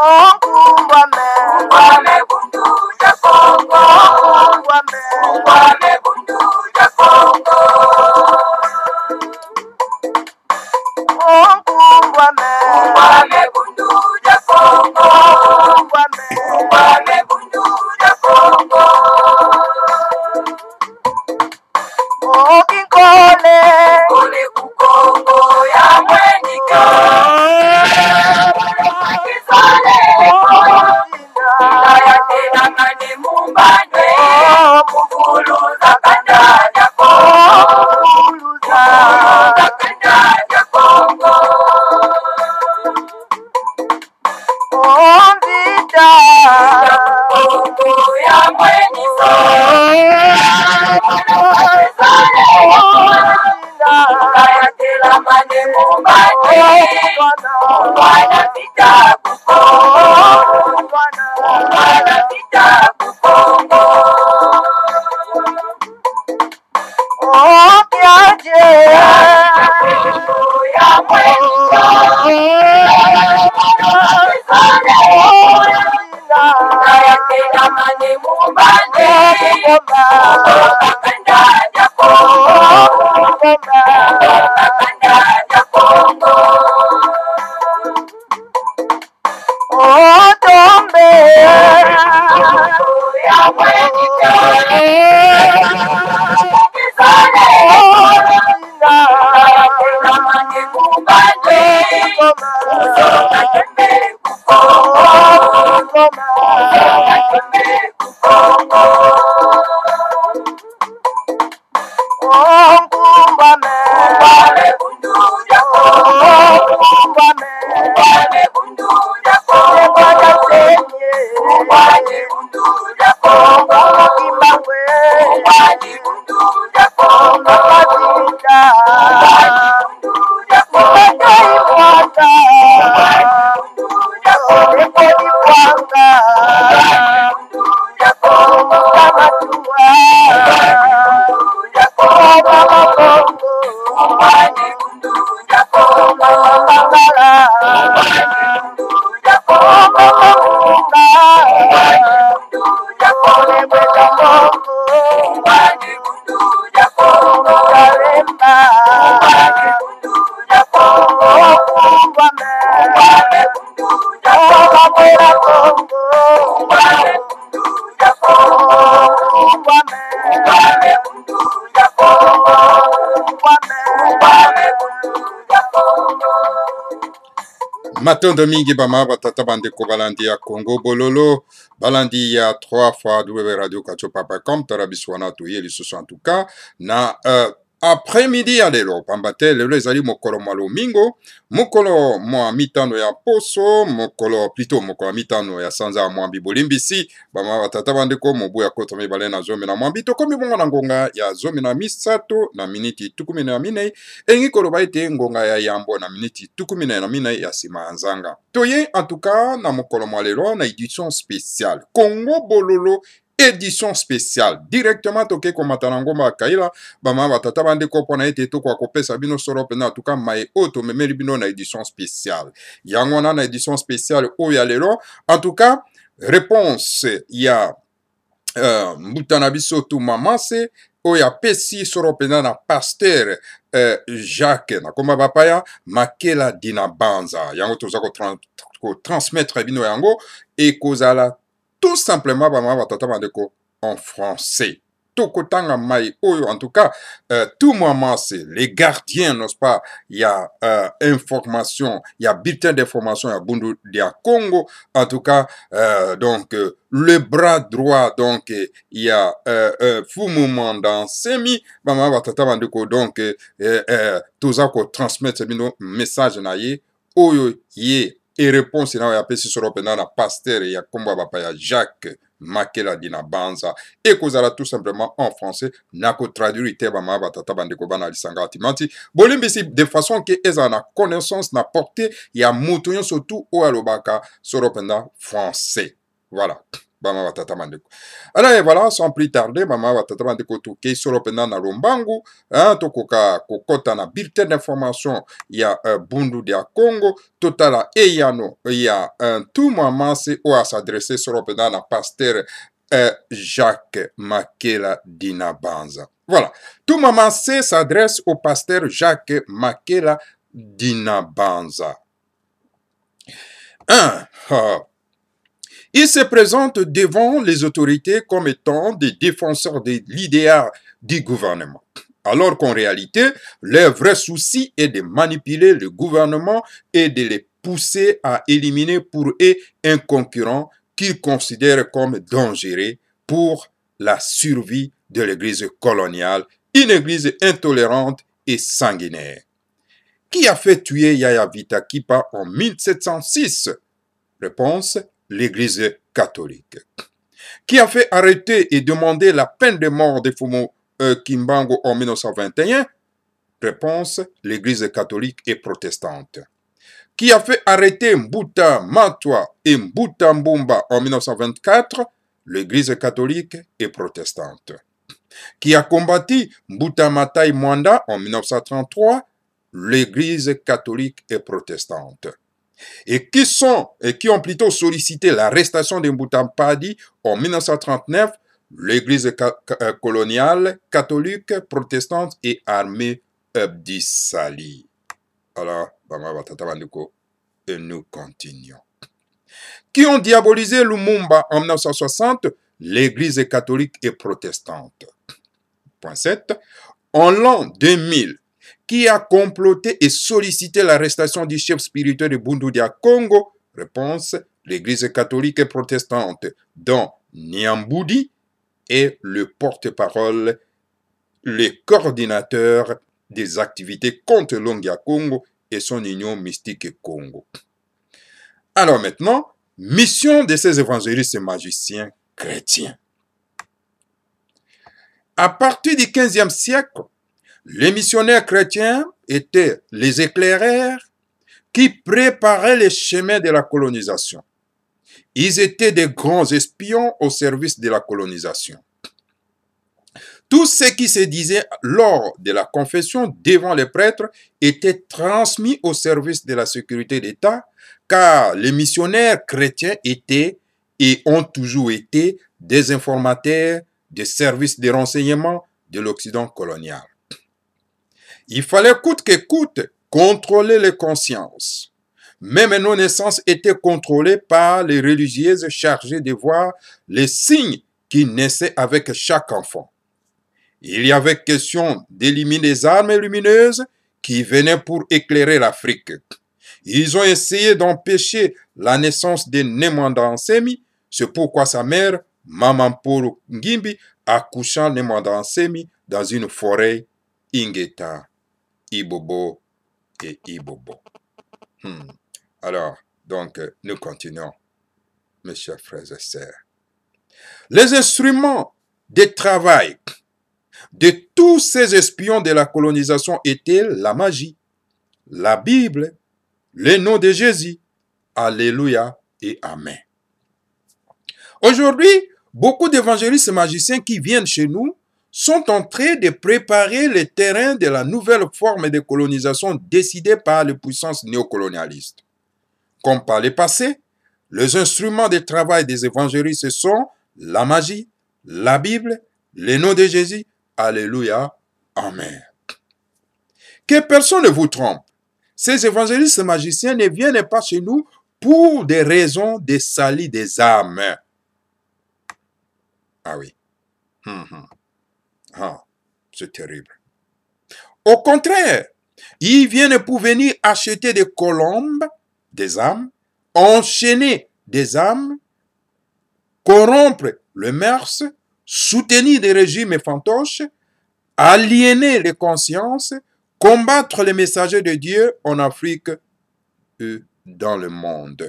Ungwame bundu ja Kongo. Ungwame bundu ja Kongo. Ungwame bundu ja Kongo. Ungwame bundu ja Kongo. Kole kukongo ya mwenika. Kisale ya tena mani mumbane. Mukuluza kanda ja Kongo. Mukuluza kanda ja Kongo. Kongo ya mwenika. Kayatela mane mumbane. Mwana vita kukongo. Mwana vita kukongo. Kongo ya mwenika. Kayatela mane mumbane. Kanda ja Kongo. Kanda ja Kongo. Ya mwenika. Kisale kayatela mane mumbane. Kembe kukongo. Kembe kukongo. Ungwame bundu ja Kongo. Ungwame bundu ja Kongo. Ungwame bundu ja Kongo. Ungwame bundu ja Kongo. Matondo mingi bama batata bandeko balandi ya Congo bololo balandi ya 3 fois www.radio-kachopa.com tarabiswana toye lisusu en tout cas na après-midi ya lelo pambate lelo ezali mokolo malomingo mokolo mwa mitano ya poso mokolo plutôt mokolo mitano ya sanza mwa bibolimbisi bama batata bandeko mobu ya kota mibale na zomi na mwambi tokomi bongo na ngonga ya zomi na misato na miniti tukumi na minei engi koloba ete ngonga ya yambo na miniti tukumi na minei ya sima ya nzanga toye en tout cas na mokolo mwa lelo na édition spéciale Congo bololo édition spéciale directement toke komata na ngomba kaila bama batata bandeko pona ete to kwa kopesa bino soro pena en tout cas mai auto memeli bino na édition spéciale yango na édition spéciale o ya lelo en tout cas réponse ya mbutana biso tu mamase oya pesi soro pena na pasteur Jacques na komba bapaya makela dina banza yango toza ko transmettre bino yango et kozala tout simplement bama batata bandeko en français. Tokotanga mai oyo en tout cas tout moment c'est les gardiens n'est-ce pas il y a information il y a bulletin d'information il y a bundu dia Congo en tout cas donc le bras droit donc il y a Fumu dans semi bama batata bandeko donc toza ko transmettre bino message na ye oyo ye et réponse na ya pesi soro pena na pasteur ya komba bapa ya Jacques Makela dina banza et kozala tout simplement en français nako traduire ite ba ma batata bandeko bana lisanga timanti bolimbisi de façon que eza na connaissance na portée ya mutu surtout o alobaka soro pena français Voilà. Bama watata mandeko. Alors, et voilà, sans plus tarder, mama watata mandeko tuke solo pena na Lumbangu, hein, tokoka kokota na bulletin d'information, il y a Bundu dia Congo, totala eyano, il y a un tout moment, c'est où à s'adresser solo pena na pasteur Jacques Makela Dinabanza. Voilà. Tout moment, c'est s'adresse au pasteur Jacques Makela Dinabanza. Il se présente devant les autorités comme étant des défenseurs de l'idéal du gouvernement, alors qu'en réalité, leur vrai souci est de manipuler le gouvernement et de les pousser à éliminer pour eux un concurrent qu'ils considèrent comme dangereux pour la survie de l'Église coloniale, une Église intolérante et sanguinaire. Qui a fait tuer Yaya Vitakipa en 1706? Réponse: l'Église catholique. Qui a fait arrêter et demander la peine de mort de Fumo Kimbangu en 1921? Réponse: l'Église catholique et protestante. Qui a fait arrêter Mbuta Matwa et Mbuta Mbumba en 1924? L'Église catholique et protestante. Qui a combattu Mbuta Matai Mwanda en 1933? L'Église catholique et protestante. Et qui ont plutôt sollicité l'arrestation de Mbuta Mpadi en 1939, l'Église coloniale, catholique, protestante et armée d'Issali. Alors, et nous continuons. Qui ont diabolisé Lumumba en 1960, l'Église catholique et protestante. Point 7. En l'an 2000, qui a comploté et sollicité l'arrestation du chef spirituel de Bundu dia Congo? Réponse: l'Église catholique et protestante, dont Niambudi est le porte-parole, le coordinateur des activités contre l'Ongia Congo et son union mystique Congo. Alors maintenant, mission de ces évangélistes et magiciens chrétiens. À partir du XVe siècle, les missionnaires chrétiens étaient les éclaireurs qui préparaient les chemins de la colonisation. Ils étaient des grands espions au service de la colonisation. Tout ce qui se disait lors de la confession devant les prêtres était transmis au service de la sécurité d'État, car les missionnaires chrétiens étaient et ont toujours été des informateurs des services de renseignement de l'Occident colonial. Il fallait coûte que coûte contrôler les consciences. Même nos naissances étaient contrôlées par les religieuses chargées de voir les signes qui naissaient avec chaque enfant. Il y avait question d'éliminer les armes lumineuses qui venaient pour éclairer l'Afrique. Ils ont essayé d'empêcher la naissance de Nemwanda Nsemi, c'est pourquoi sa mère, Maman Polo Ngimbi, accoucha Nemwanda Nsemi dans une forêt Ingeta, Ibobo et Ibobo. Alors, donc, nous continuons, mes chers frères et sœurs. Les instruments de travail de tous ces espions de la colonisation étaient la magie, la Bible, le nom de Jésus, Alléluia et Amen. Aujourd'hui, beaucoup d'évangélistes et magiciens qui viennent chez nous sont en train de préparer le terrain de la nouvelle forme de colonisation décidée par les puissances néocolonialistes. Comme par le passé, les instruments de travail des évangélistes sont la magie, la Bible, le nom de Jésus, Alléluia, Amen. Que personne ne vous trompe. Ces évangélistes et magiciens ne viennent pas chez nous pour des raisons de salir des âmes. Ah oui. Ah, c'est terrible. Au contraire, ils viennent pour venir acheter des colombes, des âmes, enchaîner des âmes, corrompre le mœurs, soutenir des régimes fantoches, aliéner les consciences, combattre les messagers de Dieu en Afrique et dans le monde.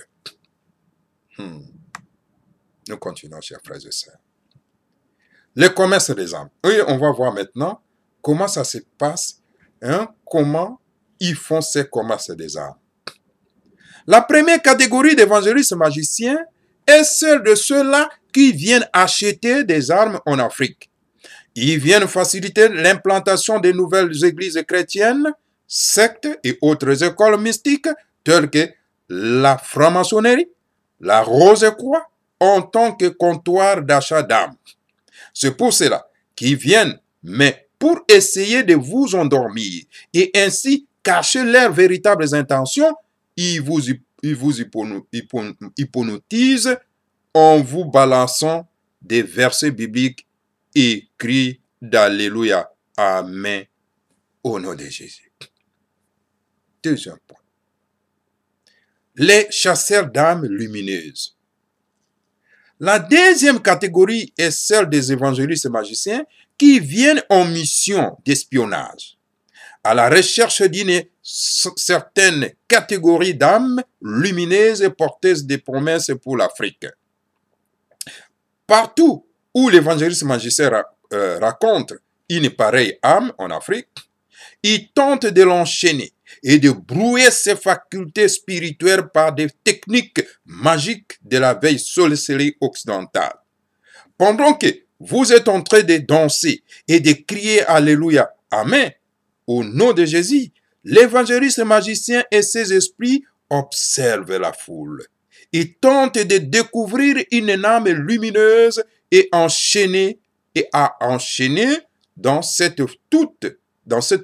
Nous continuons, chers frères et sœurs. Le commerce des âmes. Oui, on va voir maintenant comment ça se passe, comment ils font ces commerces des âmes. La première catégorie d'évangélistes magiciens est celle de ceux-là qui viennent acheter des armes en Afrique. Ils viennent faciliter l'implantation de nouvelles églises chrétiennes, sectes et autres écoles mystiques telles que la franc-maçonnerie, la Rose-Croix, en tant que comptoir d'achat d'armes. C'est pour cela qu'ils viennent, mais pour essayer de vous endormir et ainsi cacher leurs véritables intentions, ils vous hypnotisent en vous balançant des versets bibliques écrits d'Alléluia, Amen, au nom de Jésus. Deuxième point. Les chasseurs d'âmes lumineuses. La deuxième catégorie est celle des évangélistes magiciens qui viennent en mission d'espionnage, à la recherche d'une certaine catégorie d'âmes lumineuses et porteuses de promesses pour l'Afrique. Partout où l'évangéliste magicien raconte une pareille âme en Afrique, il tente de l'enchaîner et de brouiller ses facultés spirituelles par des techniques magiques de la veille sorcellerie occidentale. Pendant que vous êtes en train de danser et de crier Alléluia, Amen, au nom de Jésus, l'évangéliste magicien et ses esprits observent la foule. Ils tentent de découvrir une âme lumineuse et à enchaîner dans cette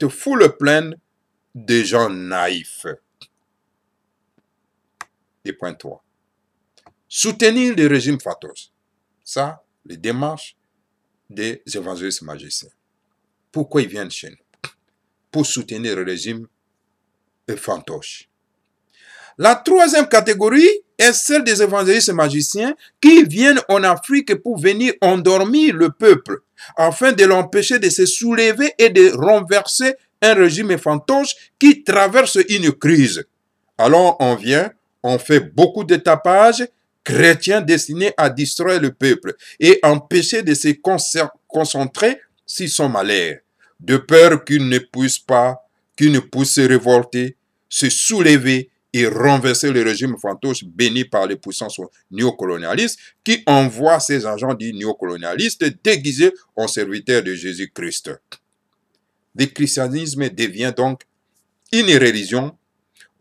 foule pleine de gens naïfs. Et point 3. Soutenir le régime Fatos. Ça, les démarches des évangélistes magiciens. Pourquoi ils viennent chez nous? Pour soutenir le régime fantoche. La troisième catégorie est celle des évangélistes magiciens qui viennent en Afrique pour venir endormir le peuple afin de l'empêcher de se soulever et de renverser un régime fantoche qui traverse une crise. Alors on vient, on fait beaucoup de tapages chrétiens destinés à distraire le peuple et empêcher de se concentrer sur son malheur, de peur qu'il ne puisse se révolter, se soulever et renverser le régime fantoche béni par les puissances néocolonialistes qui envoient ces agents dits néocolonialistes déguisés en serviteurs de Jésus-Christ. Le christianisme devient donc une religion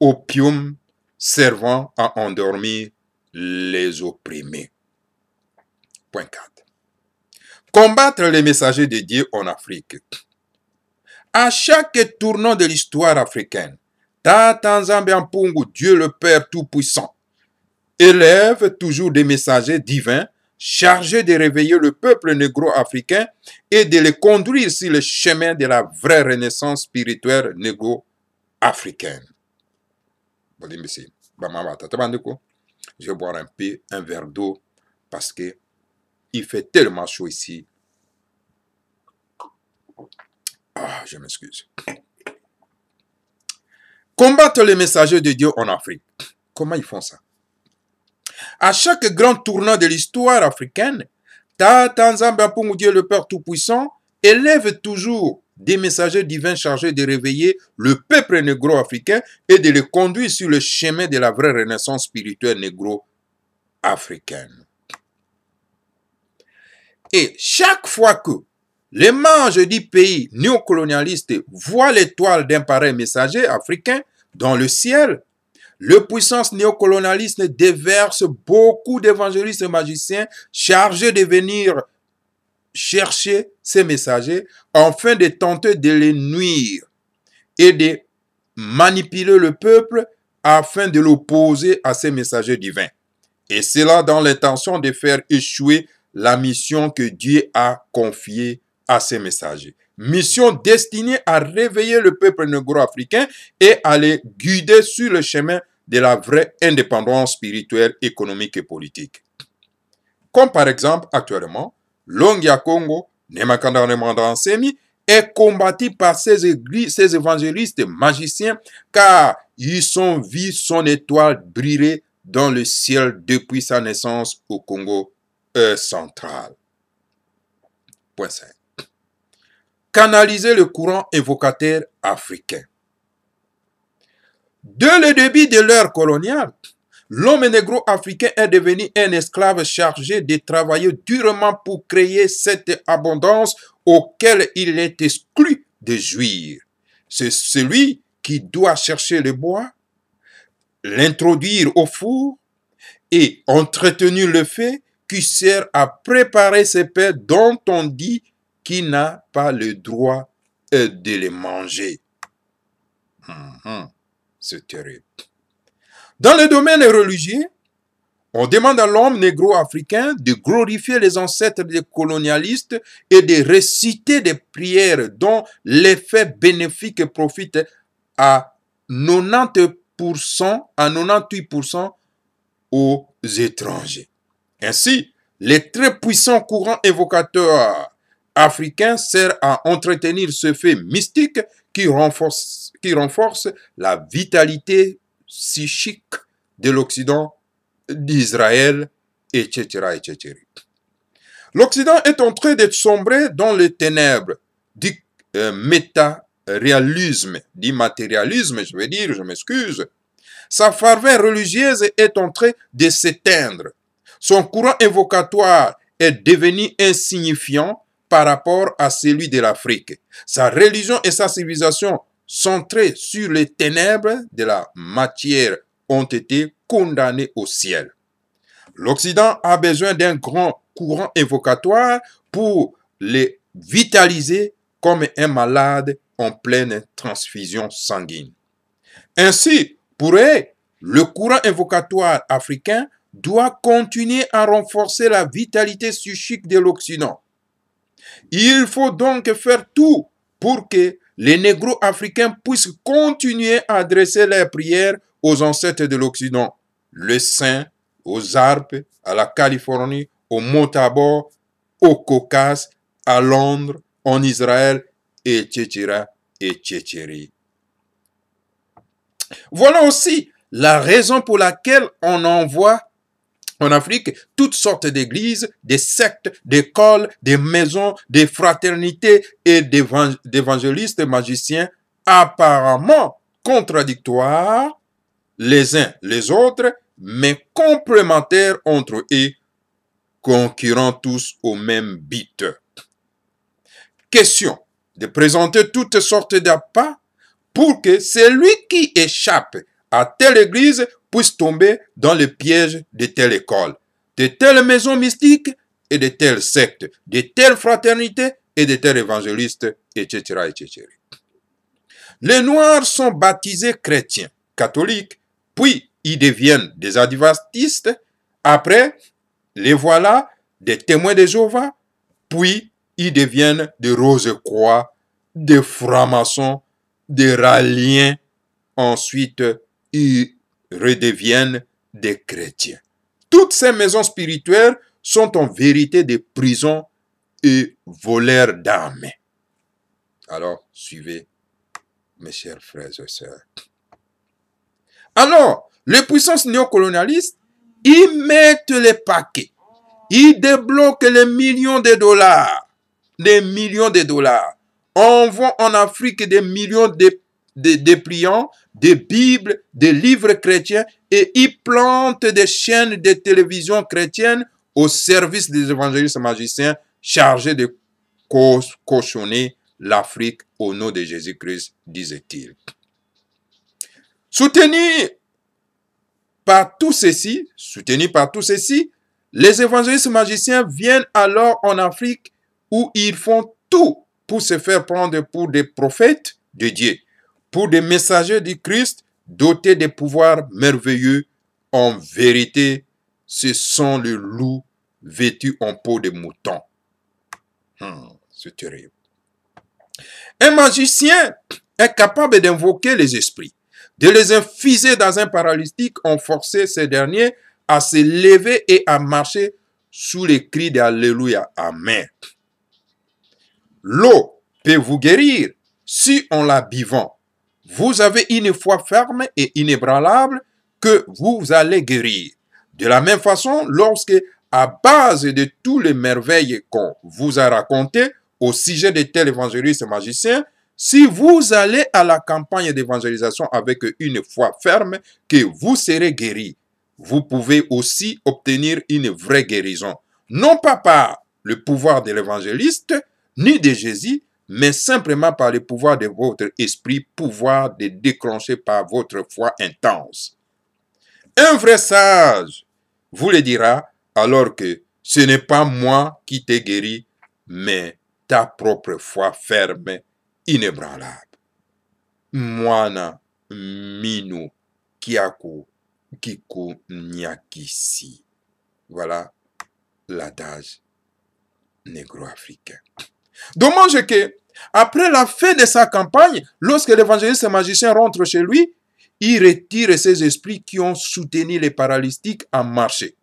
opium servant à endormir les opprimés. Point 4. Combattre les messagers de Dieu en Afrique. À chaque tournant de l'histoire africaine, Tata Nzambe Mpungu, Dieu le Père Tout-Puissant, élève toujours des messagers divins chargés de réveiller le peuple négro-africain et de le conduire sur le chemin de la vraie renaissance spirituelle négro-africaine. Je vais boire un verre d'eau parce que il fait tellement chaud ici. Ah, je m'excuse. Combattre les messagers de Dieu en Afrique. Comment ils font ça? À chaque grand tournant de l'histoire africaine, Tata Nzambe Mpungu, Dieu le Père Tout-Puissant, élève toujours des messagers divins chargés de réveiller le peuple négro-africain et de le conduire sur le chemin de la vraie renaissance spirituelle négro-africaine. Et chaque fois que les mages du pays néocolonialiste voient l'étoile d'un pareil messager africain dans le ciel, le puissance néocolonialiste déverse beaucoup d'évangélistes magiciens chargés de venir chercher ces messagers afin de tenter de les nuire et de manipuler le peuple afin de l'opposer à ces messagers divins. Et cela dans l'intention de faire échouer la mission que Dieu a confiée à ces messagers. Mission destinée à réveiller le peuple négro-africain et à les guider sur le chemin de la vraie indépendance spirituelle, économique et politique. Comme par exemple, actuellement, Longia Congo, Nemakanda Nsemi, est combattu par ces évangélistes magiciens car ils ont vu son étoile briller dans le ciel depuis sa naissance au Congo central. Point 5. Canaliser le courant évocateur africain. Dès le début de l'ère coloniale, l'homme négro-africain est devenu un esclave chargé de travailler durement pour créer cette abondance auquel il est exclu de jouir. C'est celui qui doit chercher le bois, l'introduire au four et entretenir le feu qui sert à préparer ces pains dont on dit qu'il n'a pas le droit de les manger. C'est terrible. Dans le domaine religieux, on demande à l'homme négro-africain de glorifier les ancêtres des colonialistes et de réciter des prières dont l'effet bénéfique profite à 98% aux étrangers. Ainsi, les très puissants courants évocateurs africains servent à entretenir ce fait mystique qui renforce la vitalité psychique de l'Occident, d'Israël, etc., etc. L'Occident est en train d'être sombré dans les ténèbres du matérialisme, je m'excuse. Sa ferveur religieuse est en train de s'éteindre. Son courant invocatoire est devenu insignifiant par rapport à celui de l'Afrique. Sa religion et sa civilisation centrées sur les ténèbres de la matière ont été condamnées au ciel. L'Occident a besoin d'un grand courant évocatoire pour les vitaliser comme un malade en pleine transfusion sanguine. Ainsi, pour eux, le courant évocatoire africain doit continuer à renforcer la vitalité psychique de l'Occident. Il faut donc faire tout pour que les négro-africains puissent continuer à adresser leurs prières aux ancêtres de l'Occident, le Saint, aux Alpes, à la Californie, au Mont Tabor, au Caucase, à Londres, en Israël, etc., etc. Voilà aussi la raison pour laquelle on envoie en Afrique toutes sortes d'églises, des sectes, d'écoles, des maisons, des fraternités et d'évangélistes magiciens apparemment contradictoires les uns les autres, mais complémentaires entre eux, concurrents tous au même but. Question de présenter toutes sortes d'appâts pour que celui qui échappe à telle église puisse tomber dans le piège de telle école, de telle maison mystique et de telle secte, de telle fraternité et de tel évangéliste, etc., etc. Les Noirs sont baptisés chrétiens, catholiques, puis ils deviennent des adventistes, après, les voilà des témoins de Jéhovah, puis ils deviennent des Rose-Croix, des francs-maçons, des ralliens, ensuite ils redeviennent des chrétiens. Toutes ces maisons spirituelles sont en vérité des prisons et voleurs d'âmes. Alors, suivez, mes chers frères et sœurs. Alors, les puissances néocolonialistes, ils mettent les paquets. Ils débloquent les millions de dollars. Des millions de dollars. On voit en Afrique des millions de dépliants, des Bibles, des livres chrétiens et ils plantent des chaînes de télévision chrétiennes au service des évangélistes magiciens chargés de cautionner l'Afrique au nom de Jésus-Christ, disait-il. Soutenus par tout ceci, les évangélistes magiciens viennent alors en Afrique où ils font tout pour se faire prendre pour des prophètes de Dieu, pour des messagers du Christ dotés de pouvoirs merveilleux. En vérité, ce sont les loups vêtus en peau de mouton. C'est terrible. Un magicien est capable d'invoquer les esprits, de les infuser dans un paralytique en forçant ces derniers à se lever et à marcher sous les cris d'Alléluia. Amen. L'eau peut vous guérir si on la buvant. Vous avez une foi ferme et inébranlable que vous allez guérir. De la même façon, lorsque, à base de tous les merveilles qu'on vous a racontées au sujet de tel évangéliste magicien, si vous allez à la campagne d'évangélisation avec une foi ferme, que vous serez guéri. vous pouvez aussi obtenir une vraie guérison, non pas par le pouvoir de l'évangéliste, ni de Jésus, mais simplement par le pouvoir de votre esprit, pouvoir de déclencher par votre foi intense. Un vrai sage vous le dira alors que ce n'est pas moi qui t'ai guéri, mais ta propre foi ferme, inébranlable. Mwana minu kiaku kiku nyakisi. Voilà l'adage négro-africain. Dommage que, après la fin de sa campagne, lorsque l'évangéliste magicien rentre chez lui, il retire ces esprits qui ont soutenu les paralytiques à marcher.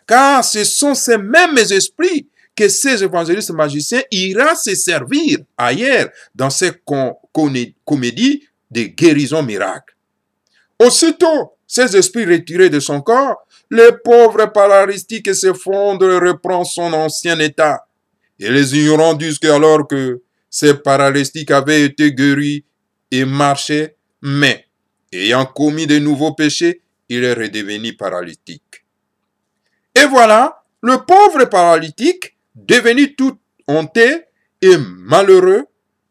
Car ce sont ces mêmes esprits que ces évangélistes magiciens iront se servir ailleurs dans ces comédies de guérison miracle. Aussitôt, ces esprits retirés de son corps, le pauvre paralytique s'effondre et reprend son ancien état. Et les ignorants disent qu'alors que ces paralytiques avaient été guéris et marchaient, mais ayant commis de nouveaux péchés, il est redevenu paralytique. Et voilà, le pauvre paralytique, devenu tout honteux et malheureux,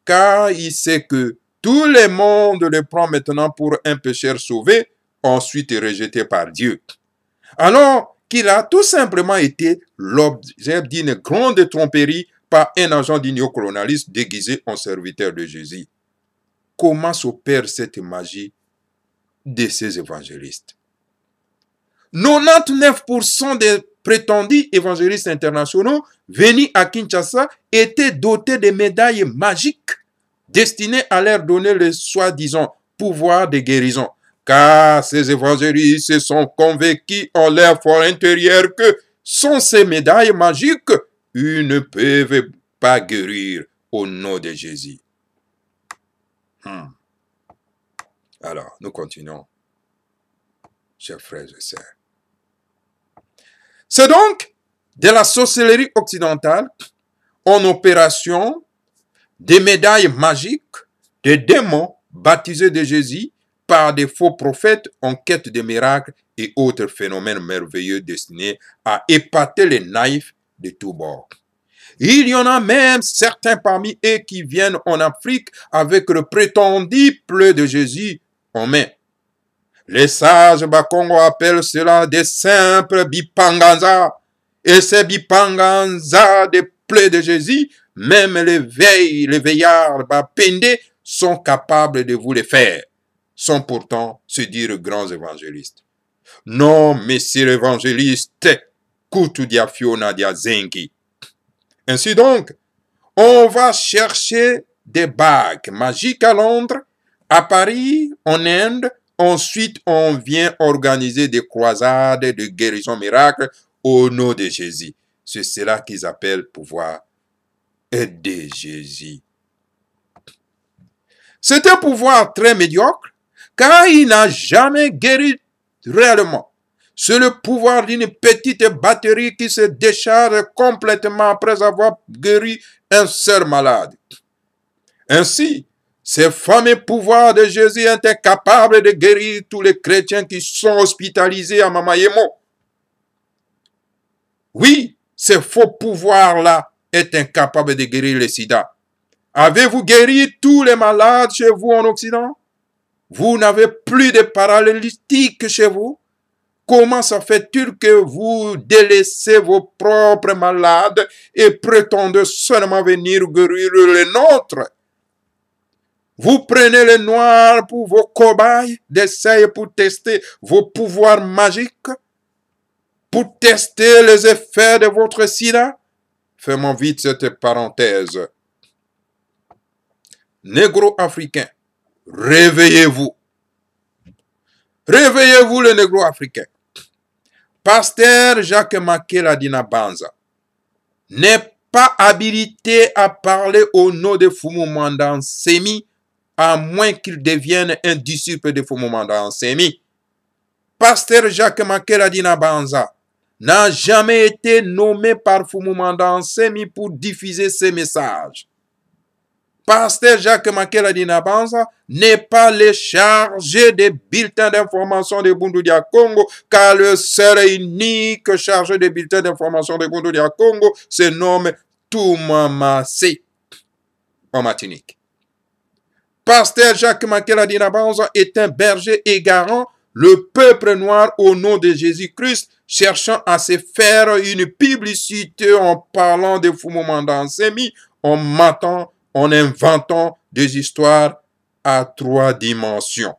car il sait que tout le monde le prend maintenant pour un pécheur sauvé, ensuite rejeté par Dieu. Alors qu'il a tout simplement été l'objet d'une grande tromperie par un agent du néocolonialisme déguisé en serviteur de Jésus. Comment s'opère cette magie de ces évangélistes? 99% des prétendus évangélistes internationaux venus à Kinshasa étaient dotés de médailles magiques destinées à leur donner le soi-disant pouvoir de guérison. Car ces évangélistes se sont convaincus en leur fort intérieur que sans ces médailles magiques, ils ne peuvent pas guérir au nom de Jésus. Alors, nous continuons, chers frères et sœurs. C'est donc de la sorcellerie occidentale en opération, des médailles magiques, des démons baptisés de Jésus par des faux prophètes en quête de miracles et autres phénomènes merveilleux destinés à épater les naïfs de tous bords. Il y en a même certains parmi eux qui viennent en Afrique avec le prétendu pleu de Jésus en main. Les sages Bakongo appellent cela des simples bipanganza. Et ces bipanganza des plaies de Jésus, même les veillards bapendés sont capables de vous les faire, sans pourtant se dire grands évangélistes. Non, messieurs l'évangéliste, kutu dia fiona dia zengi. Ainsi donc, on va chercher des bagues magiques à Londres, à Paris, en Inde. Ensuite, on vient organiser des croisades de guérison miracle au nom de Jésus. C'est cela qu'ils appellent pouvoir de Jésus. C'est un pouvoir très médiocre, car il n'a jamais guéri réellement. C'est le pouvoir d'une petite batterie qui se décharge complètement après avoir guéri un seul malade. Ainsi, ce fameux pouvoir de Jésus est incapable de guérir tous les chrétiens qui sont hospitalisés à Mamayemo. Oui, ce faux pouvoir-là est incapable de guérir le sida. Avez-vous guéri tous les malades chez vous en Occident? Vous n'avez plus de paralytiques chez vous? Comment ça fait-il que vous délaissez vos propres malades et prétendez seulement venir guérir les nôtres? Vous prenez les noirs pour vos cobayes d'essai pour tester vos pouvoirs magiques, pour tester les effets de votre sida. Fermons vite cette parenthèse. Négro-africains, réveillez-vous. Réveillez-vous les négro-africains. Pasteur Jacques Makela Dinabanza n'est pas habilité à parler au nom de Fumumanda Nsemi, à moins qu'il devienne un disciple de Fumumanda Nsemi. Pasteur Jacques Makela Dinabanza n'a jamais été nommé par Fumumanda Nsemi pour diffuser ses messages. Pasteur Jacques Makela Dinabanza n'est pas le chargé des bulletins d'information de Bundudia Congo, car le seul et unique chargé des bulletins d'information de Bundudia Congo se nomme Toumamase en Martinique. Pasteur Jacques Makela Dinabanza est un berger égarant le peuple noir au nom de Jésus-Christ, cherchant à se faire une publicité en parlant de Fumomanda Nsemi, en matant, en inventant des histoires à 3 dimensions.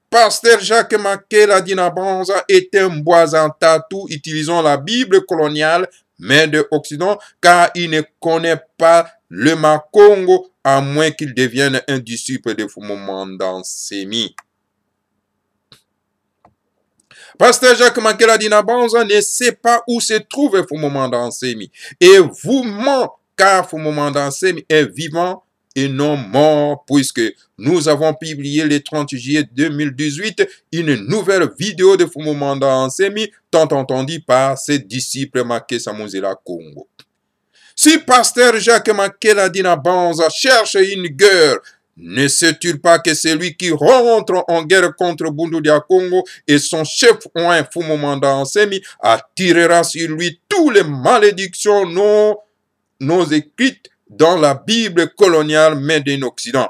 Pasteur Jacques Makela Dinabanza est un boisan tatou utilisant la Bible coloniale, mais de Occident, car il ne connaît pas le Makongo, à moins qu'il devienne un disciple de Fumomanda Nsemi. Pasteur Jacques Makela Dinabanza ne sait pas où se trouve Fumomanda Nsemi et vous ment, car Fumomanda Nsemi est vivant et non mort, puisque nous avons publié le 30 juillet 2018 une nouvelle vidéo de Fumomanda Nsemi, tant entendue par ses disciples Maké Samuzela Congo. Si Pasteur Jacques Makela Dinabanza cherche une guerre, ne sait-il pas que celui qui rentre en guerre contre Bundudia Congo et son chef ouin Fumomanda Nsemi attirera sur lui toutes les malédictions non écrites dans la Bible coloniale made in Occident.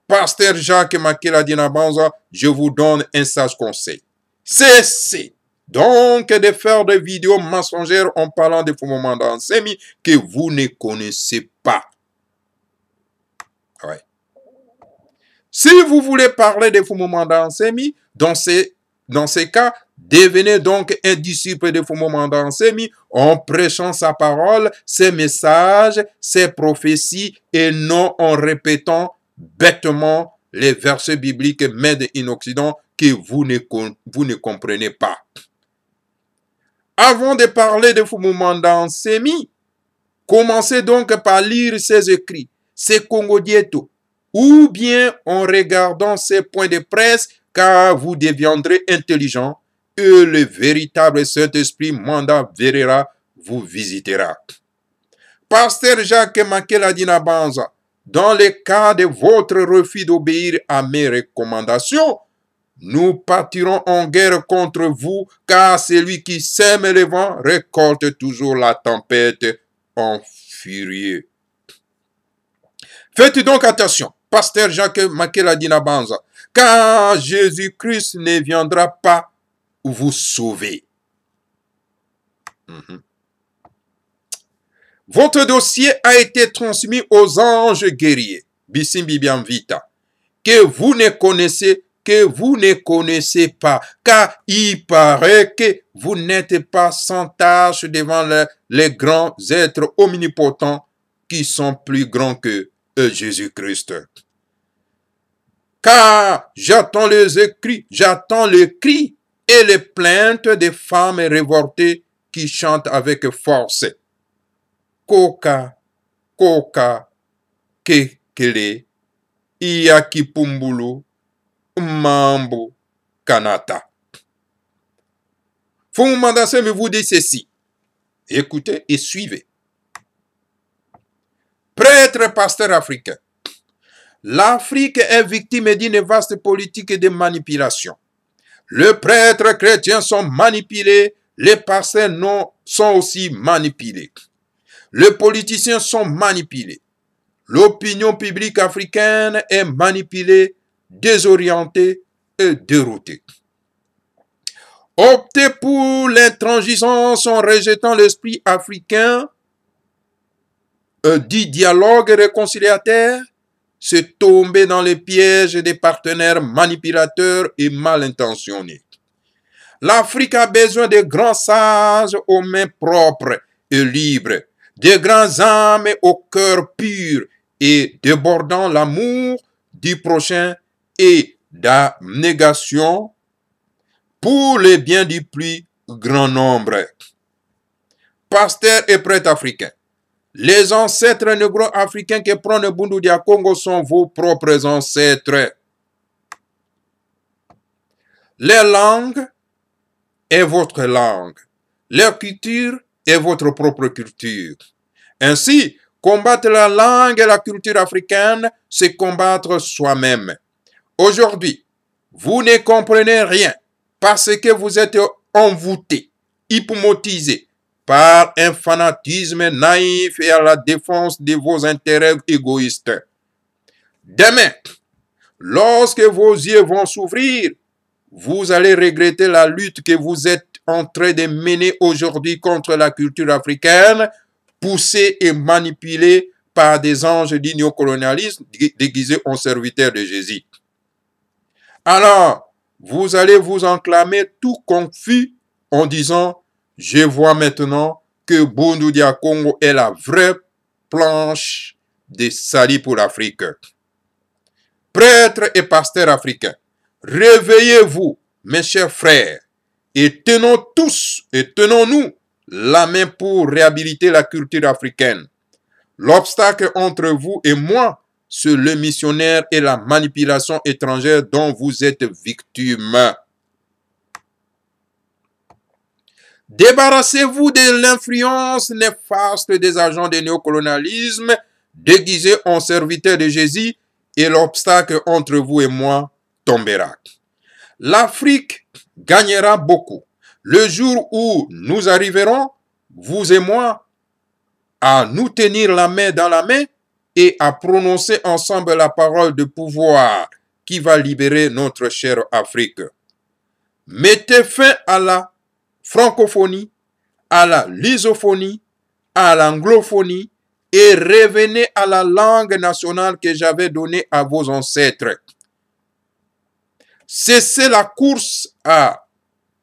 Pasteur Jacques Makela Dinabanza, je vous donne un sage conseil. Cessez donc de faire des vidéos mensongères en parlant de Fumomanda Nsemi que vous ne connaissez pas. Ouais. Si vous voulez parler de Fumomanda Nsemi, dans ces cas, devenez donc un disciple de Fumomanda Nsemi en prêchant sa parole, ses messages, ses prophéties et non en répétant bêtement les versets bibliques made in Occident que vous ne comprenez pas. Avant de parler de Fumomanda Nsemi, commencez donc par lire ses écrits, ses Congo Dieto, ou bien en regardant ses points de presse, car vous deviendrez intelligent et le véritable Saint-Esprit Manda Verera vous visitera. Pasteur Jacques Makela Dinabanza, dans le cas de votre refus d'obéir à mes recommandations, nous partirons en guerre contre vous, car celui qui sème le vent récolte toujours la tempête en furieux. Faites donc attention, Pasteur Jacques Makela Dinabanza, car Jésus-Christ ne viendra pas vous sauver. Votre dossier a été transmis aux anges guerriers, Bisimbi Bienvita, que vous ne connaissez pas, car il paraît que vous n'êtes pas sans tâche devant les grands êtres omnipotents qui sont plus grands que Jésus-Christ. Car j'attends les cris et les plaintes des femmes révoltées qui chantent avec force. Koka, koka, kekele, iakipumbulu, mambo, kanata. Fumomanda Nsemi vous dit ceci. Écoutez et suivez. Prêtre pasteur africain. L'Afrique est victime d'une vaste politique de manipulation. Les prêtres chrétiens sont manipulés, les pasteurs sont aussi manipulés. Les politiciens sont manipulés. L'opinion publique africaine est manipulée, désorientée et déroutée. Optez pour l'intransigeance en rejetant l'esprit africain du dialogue réconciliateur, c'est tomber dans les pièges des partenaires manipulateurs et mal intentionnés. L'Afrique a besoin de grands sages aux mains propres et libres, de grands âmes au cœur pur et débordant l'amour du prochain et d'abnégation pour le bien du plus grand nombre. Pasteurs et prêtres africains, les ancêtres négro-africains qui prennent Bundudia Congo sont vos propres ancêtres. Leur langue est votre langue. Leur culture est votre propre culture. Ainsi, Combattre la langue et la culture africaine, c'est combattre soi-même. Aujourd'hui, vous ne comprenez rien parce que vous êtes envoûté, hypnotisé par un fanatisme naïf et à la défense de vos intérêts égoïstes. Demain, lorsque vos yeux vont s'ouvrir, vous allez regretter la lutte que vous êtes en train de mener aujourd'hui contre la culture africaine, poussée et manipulée par des anges du néocolonialisme déguisés en serviteurs de Jésus. Alors, vous allez vous enclamer tout confus en disant « Je vois maintenant que Bundu Dia Congo est la vraie planche de salut pour l'Afrique. » Prêtres et pasteurs africains, réveillez-vous, mes chers frères, et tenons-nous la main pour réhabiliter la culture africaine. L'obstacle entre vous et moi, c'est le missionnaire et la manipulation étrangère dont vous êtes victime. Débarrassez-vous de l'influence néfaste des agents du néocolonialisme déguisés en serviteurs de Jésus et l'obstacle entre vous et moi tombera. L'Afrique gagnera beaucoup le jour où nous arriverons, vous et moi, à nous tenir la main dans la main et à prononcer ensemble la parole de pouvoir qui va libérer notre chère Afrique. Mettez fin à la francophonie, à la lusophonie, à l'anglophonie et revenez à la langue nationale que j'avais donnée à vos ancêtres. Cessez la course à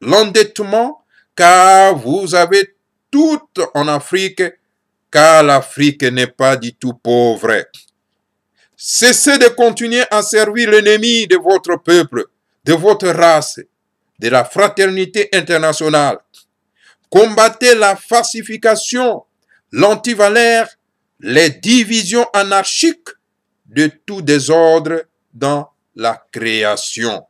l'endettement car vous avez tout en Afrique, car l'Afrique n'est pas du tout pauvre. Cessez de continuer à servir l'ennemi de votre peuple, de votre race, de la fraternité internationale. Combattez la falsification, l'antivaleur, les divisions anarchiques de tout désordre dans la création.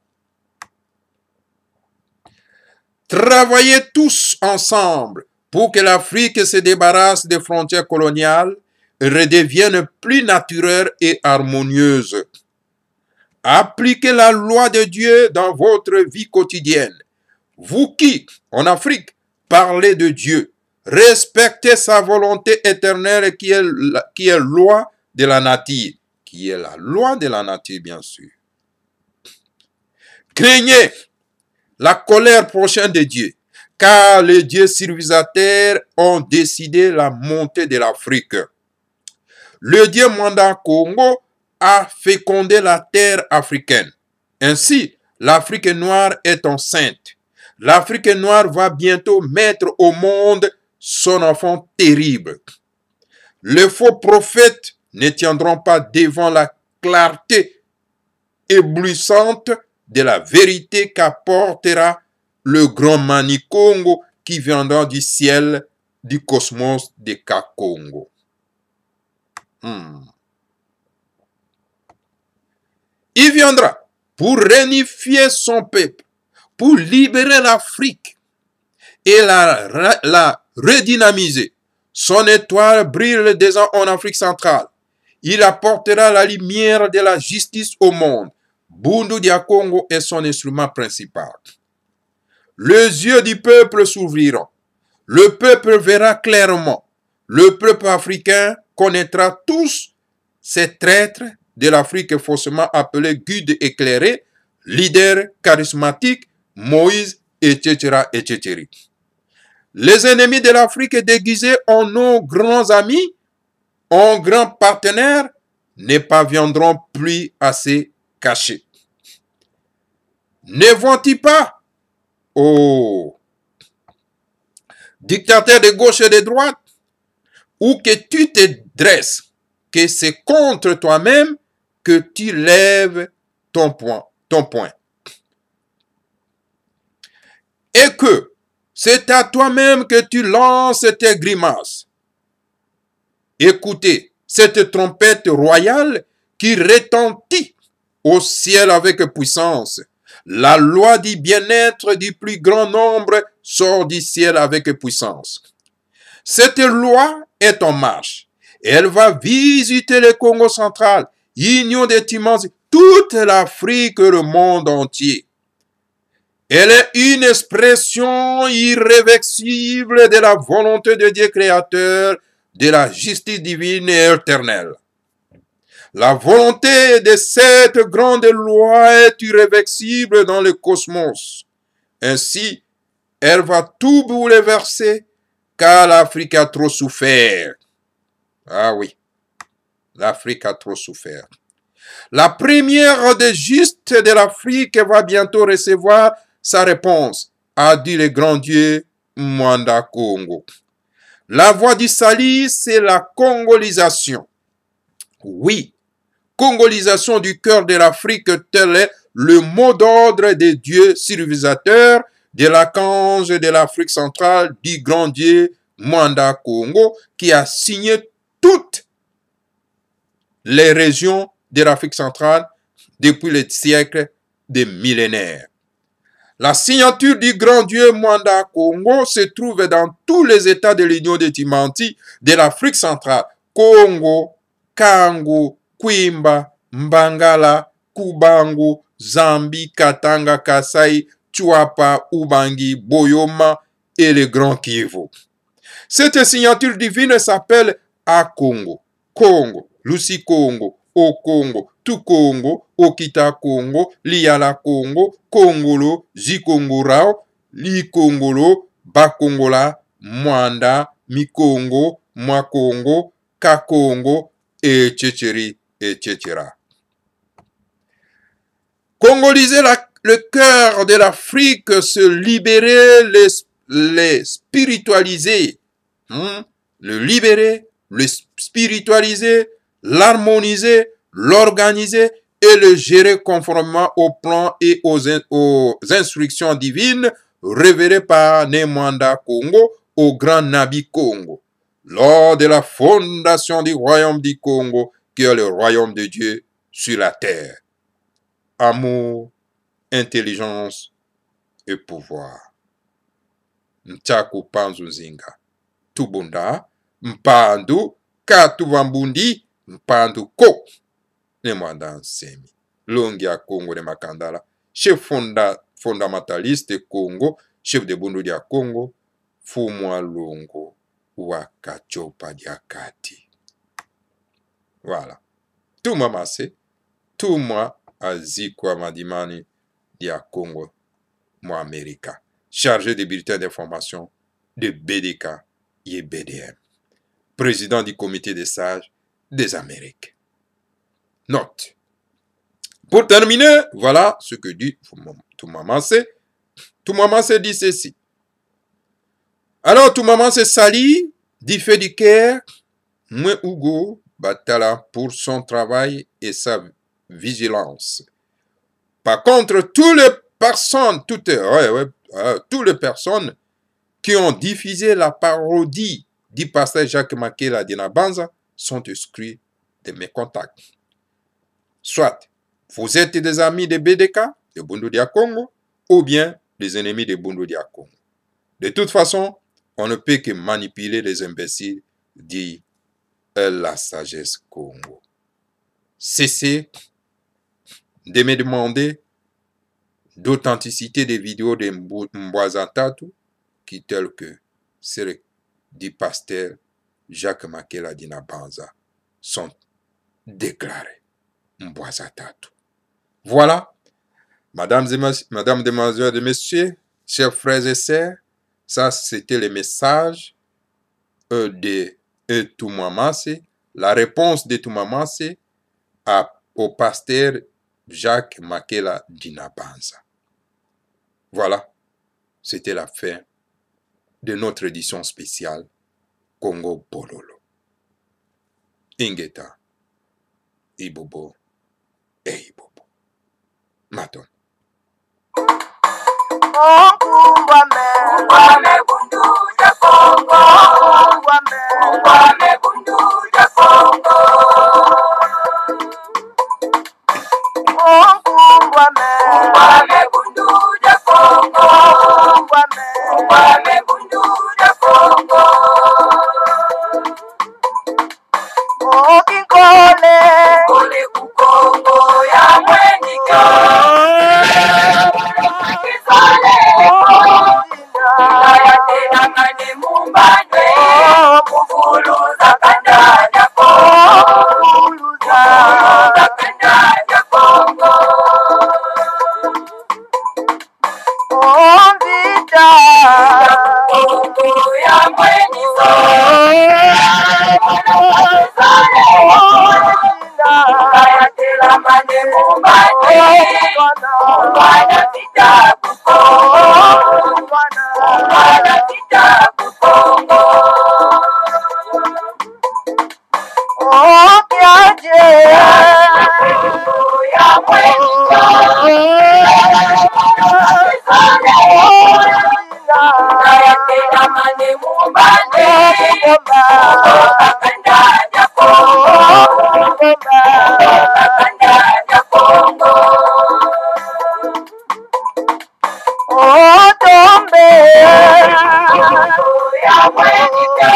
Travaillez tous ensemble pour que l'Afrique se débarrasse des frontières coloniales et redevienne plus naturelle et harmonieuse. Appliquez la loi de Dieu dans votre vie quotidienne. Vous qui, en Afrique, parlez de Dieu, respectez sa volonté éternelle qui est loi de la nature, qui est la loi de la nature, bien sûr. Craignez la colère prochaine de Dieu, car les dieux civilisateurs ont décidé la montée de l'Afrique. Le dieu Mwanda Congo a fécondé la terre africaine. Ainsi, l'Afrique noire est enceinte. L'Afrique noire va bientôt mettre au monde son enfant terrible. Les faux prophètes ne tiendront pas devant la clarté éblouissante de la vérité qu'apportera le grand Manikongo qui viendra du ciel du cosmos de Kakongo. Il viendra pour réunifier son peuple, pour libérer l'Afrique et la redynamiser. Son étoile brille déjà en Afrique centrale. Il apportera la lumière de la justice au monde. Bundu Dia Congo est son instrument principal. Les yeux du peuple s'ouvriront. Le peuple verra clairement. Le peuple africain connaîtra tous ces traîtres de l'Afrique faussement appelés guides éclairés, leaders charismatiques, Moïse, etc., etc. Les ennemis de l'Afrique déguisés en nos grands amis, en grands partenaires, ne parviendront plus à se cacher. Ne vont-ils pas, ô dictateur de gauche et de droite, ou que tu te dresses, que c'est contre toi-même que tu lèves ton poing. Et que c'est à toi-même que tu lances tes grimaces. Écoutez cette trompette royale qui retentit au ciel avec puissance. La loi du bien-être du plus grand nombre sort du ciel avec puissance. Cette loi est en marche Elle va visiter le Congo central, Union des Timanzi, toute l'Afrique et le monde entier. Elle est une expression irréversible de la volonté de Dieu créateur, de la justice divine et éternelle. La volonté de cette grande loi est irréversible dans le cosmos. Ainsi, elle va tout bouleverser, car l'Afrique a trop souffert. Ah oui, l'Afrique a trop souffert. La première des justes de l'Afrique va bientôt recevoir sa réponse, a dit le grand Dieu Mwanda Congo. La voie du salut, c'est la congolisation. Oui, congolisation du cœur de l'Afrique, tel est le mot d'ordre des dieux civilisateurs de l'archange de l'Afrique centrale, du grand Dieu Mwanda Congo, qui a signé toutes les régions de l'Afrique centrale depuis les siècles des millénaires. La signature du grand Dieu Mwanda Congo se trouve dans tous les États de l'Union des Timanti de l'Afrique centrale. Congo, Kangu, Kwimba, Mbangala, Kubangu, Zambi, Katanga, Kasai, Chuapa, Ubangi, Boyoma et le Grand Kivu. Cette signature divine s'appelle Akongo, Congo, Lucy Congo, Okongo, Tukongo, Okita Congo, Liala Congo, Kongolo, Jikongorao, Likongolo, Bakongola, Mwanda, Mikongo, Mwakongo, Kakongo, etc. Congoliser le cœur de l'Afrique, se libérer, les spiritualiser. Le libérer, le spiritualiser, l'harmoniser, l'organiser et le gérer conformément au plan et aux instructions divines révélées par Mwanda Congo au grand Nabi Congo lors de la fondation du royaume du Congo qui est le royaume de Dieu sur la terre. Amour, intelligence et pouvoir. Nchaku Panzuzinga. Tubunda, Mpandu, Katuvambundi, Mpandu Ko. Ne Mwanda Nsemi. Longia Congo de Makandala. Chef fondamentaliste Congo, chef de Bundu dia Congo, Fumwa Longo, Wakachopa Diakati. Voilà. Tout mamase, tout moi, Azikwa Madimani dia Congo, moi Amerika. Chargé des bulletins d'information de BDK et BDM. Président du comité des sages des Amériques. Note. Pour terminer, voilà ce que dit Toumamase. Toumamase dit ceci. Alors Toumamase Sali, dit fait du Caire, Moué Hugo Batala pour son travail et sa vigilance. Par contre, toutes les personnes qui ont diffusé la parodie du pasteur Jacques Makela Dinabanza sont exclus de mes contacts. Soit vous êtes des amis de BDK, de Bundu dia Congo, ou bien des ennemis de Bundu dia Congo. De toute façon, on ne peut que manipuler les imbéciles, dit la sagesse Congo. Cessez de me demander d'authenticité des vidéos de Mbwazatatu qui telles que celles du pasteur Jacques Makela Dinabanza sont déclarées Mbwazatatu. Voilà, mesdames, demoiselles et messieurs, chers frères et sœurs, ça c'était le message de Toumamase, la réponse de Toumamase au pasteur Jacques Makela Dinabanza. Voilà, c'était la fin de notre édition spéciale Congo Bololo. Ingeta, Ibobo et Ibobo. Maton. Ungwame bundu ya Congo. Ungwame bundu ya Congo. Ungwame bundu ya Congo. Ungwame bundu ya Congo. Kongo ya mwenizo Kayatela mane mumbate Mwana kitabu Kongo Mwana kitabu Kongo Kiaje ya mwenizo Kayatela mane mumbate Kakanda ya Kongo Kakanda ya Kongo Tombe ya mwenizo